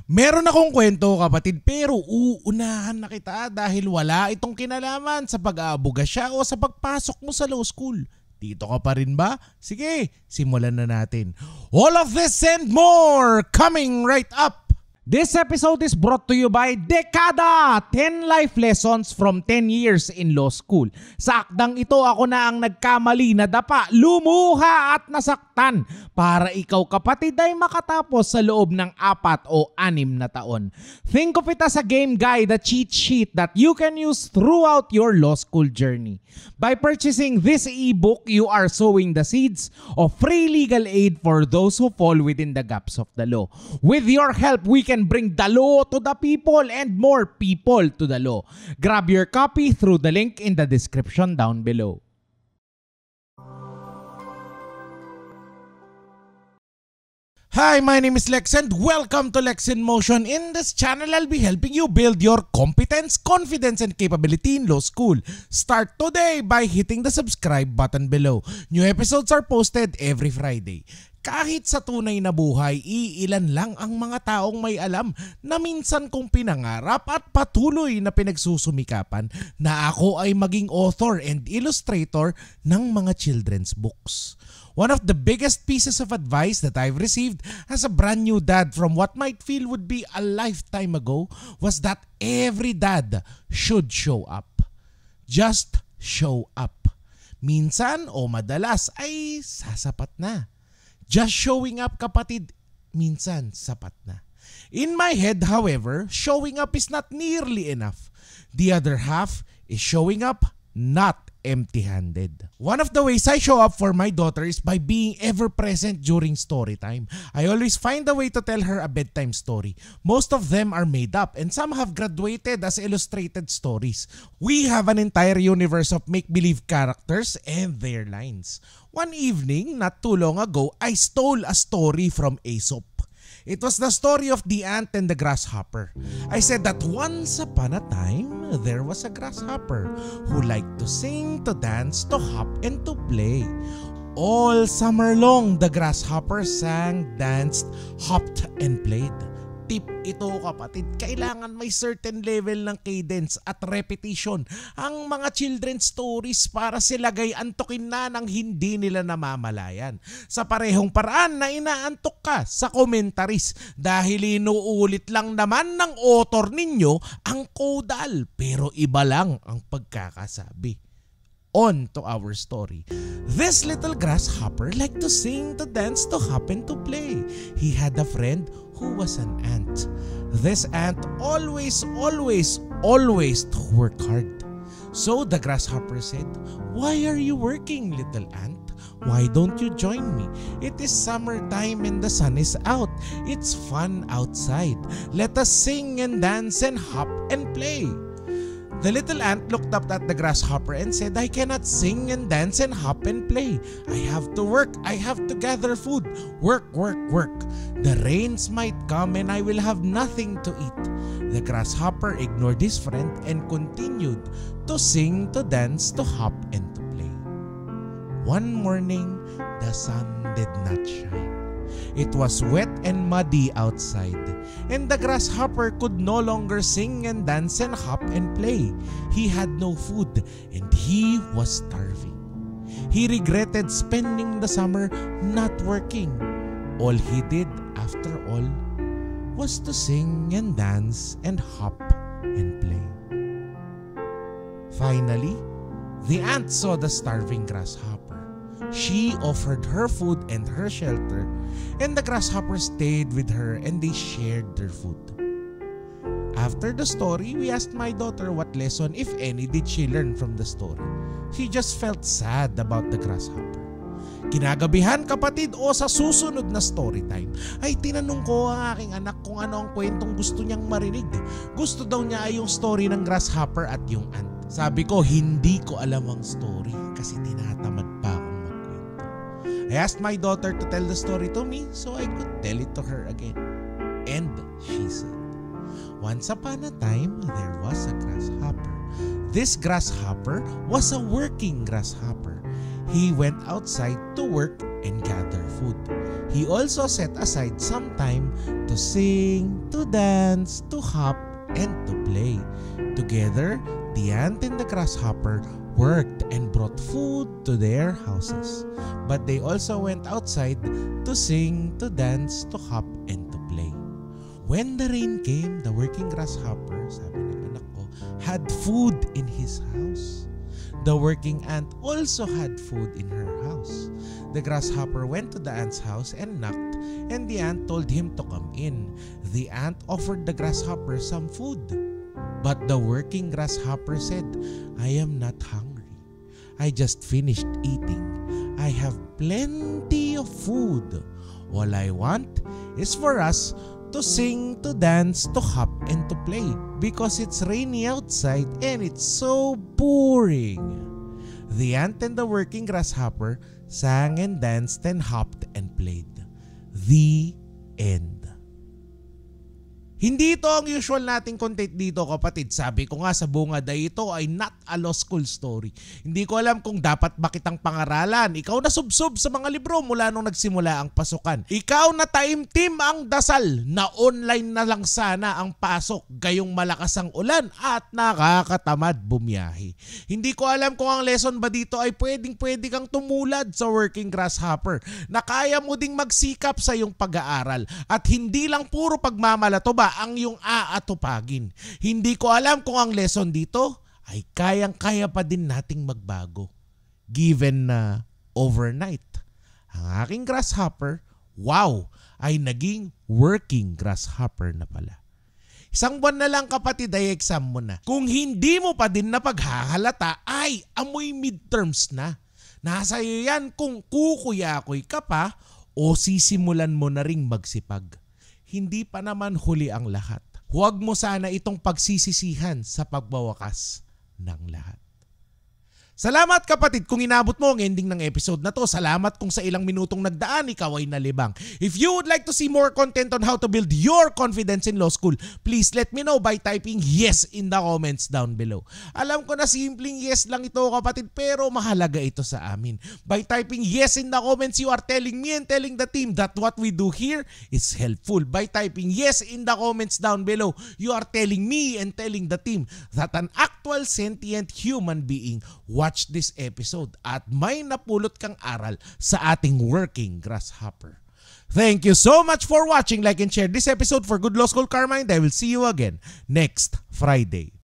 Meron akong kwento kapatid pero uunahan na kita dahil wala itong kinalaman sa pag-aabuga siya o sa pagpasok mo sa law school. Dito ka pa rin ba? Sige, simulan na natin. All of this and more coming right up. This episode is brought to you by Dekada! 10 life lessons from 10 years in law school. Sa akdang ito ako na ang nagkamali, nadapa, lumuha at nasaktan para ikaw kapatid ay makatapos sa loob ng 4 o 6 na taon. Think of it as a game guide, a cheat sheet that you can use throughout your law school journey. By purchasing this ebook, you are sowing the seeds of free legal aid for those who fall within the gaps of the law. With your help, we can bring the law to the people and more people to the law. Grab your copy through the link in the description down below. Hi, my name is Lex and welcome to Lex in Motion. In this channel, I'll be helping you build your competence, confidence, and capability in law school. Start today by hitting the subscribe button below. New episodes are posted every Friday. Kahit sa tunay na buhay, iilan lang ang mga taong may alam na minsan kong pinangarap at patuloy na pinagsusumikapan na ako ay maging author and illustrator ng mga children's books. One of the biggest pieces of advice that I've received as a brand new dad from what might feel would be a lifetime ago was that every dad should show up. Just show up. Minsan o madalas ay sasapat na. Just showing up kapatid, minsan sapat na. In my head, however, showing up is not nearly enough. The other half is showing up not empty-handed. One of the ways I show up for my daughter is by being ever present during story time. I always find a way to tell her a bedtime story. Most of them are made up and some have graduated as illustrated stories. We have an entire universe of make-believe characters and their lines. One evening, not too long ago, I stole a story from Aesop. It was the story of the ant and the grasshopper. I said that once upon a time, there was a grasshopper who liked to sing, to dance, to hop, and to play. All summer long, the grasshopper sang, danced, hopped, and played. Tip ito kapatid, kailangan may certain level ng cadence at repetition ang mga children's stories para sila gay antukin na ng hindi nila namamalayan. Sa parehong paraan na inaantok ka sa commentaries dahil inuulit lang naman ng author ninyo ang caudal pero iba lang ang pagkakasabi. On to our story. This little grasshopper liked to sing, to dance, to hop, and to play. He had a friend who was an ant. This ant always to work hard. So the grasshopper said, "Why are you working, little ant? Why don't you join me? It is summertime and the sun is out. It's fun outside. Let us sing and dance and hop and play." The little ant looked up at the grasshopper and said, "I cannot sing and dance and hop and play. I have to work. I have to gather food. Work, work, work. The rains might come and I will have nothing to eat." The grasshopper ignored his friend and continued to sing, to dance, to hop, and to play. One morning, the sun did not shine. It was wet and muddy outside, and the grasshopper could no longer sing and dance and hop and play. He had no food and he was starving. He regretted spending the summer not working. All he did, after all, was to sing and dance and hop and play. Finally, the ant saw the starving grasshopper. She offered her food and her shelter, and the grasshopper stayed with her and they shared their food. After the story, we asked my daughter what lesson, if any, did she learn from the story. She just felt sad about the grasshopper. Kinagabihan kapatid o sa susunod na story time ay tinanong ko ang aking anak kung ano ang kwentong gusto niyang marinig. Gusto daw niya ay yung story ng grasshopper at yung ant. Sabi ko hindi ko alam ang story kasi tinatamad pa akong magkwento. I asked my daughter to tell the story to me so I could tell it to her again. And she said, "Once upon a time, there was a grasshopper. This grasshopper was a working grasshopper. He went outside to work and gather food. He also set aside some time to sing, to dance, to hop, and to play. Together, the ant and the grasshopper worked and brought food to their houses. But they also went outside to sing, to dance, to hop, and to play. When the rain came, the working grasshopper, sabi ng anak ko, had food in his house. The working ant also had food in her house. The grasshopper went to the ant's house and knocked, and the ant told him to come in. The ant offered the grasshopper some food. But the working grasshopper said, I am not hungry. I just finished eating. I have plenty of food. All I want is for us to sing, to dance, to hop, and to play because it's rainy outside and it's so boring. The ant and the working grasshopper sang and danced and hopped and played. The end. Hindi ito ang usual nating content dito, kapatid. Sabi ko nga sa bungad ay ito ay not a law school story. Hindi ko alam kung dapat ba kitang pangaralan. Ikaw na subsob sa mga libro mula nung nagsimula ang pasukan. Ikaw na taimtim ang dasal na online na lang sana ang pasok gayong malakas ang ulan at nakakatamad bumiyahe. Hindi ko alam kung ang lesson ba dito ay pwede kang tumulad sa working grasshopper na kaya mo ding magsikap sa iyong pag-aaral at hindi lang puro pagmamalato ba ang iyong aatupagin. Hindi ko alam kung ang lesson dito ay kayang-kaya pa din nating magbago. Given na overnight, ang aking grasshopper, wow, ay naging working grasshopper na pala. Isang buwan na lang, kapatid, ay exam mo na. Kung hindi mo pa din napaghahalata, ay amoy midterms na. Nasa iyo yan kung kukuyakoy ka pa o sisimulan mo na ring magsipag. Hindi pa naman huli ang lahat. Huwag mo sana itong pagsisisihan sa pagbawakas ng lahat. Salamat, kapatid, kung inabot mo ang ending ng episode na to. Salamat kung sa ilang minutong nagdaan ikaw ay nalibang. If you would like to see more content on how to build your confidence in law school, please let me know by typing yes in the comments down below. Alam ko na simpleng yes lang ito, kapatid, pero mahalaga ito sa amin. By typing yes in the comments, you are telling me and telling the team that what we do here is helpful. By typing yes in the comments down below, you are telling me and telling the team that an actual sentient human being watch this episode at may napulot kang aral sa ating working grasshopper. Thank you so much for watching. Like and share this episode for good law school karma, and I will see you again next Friday.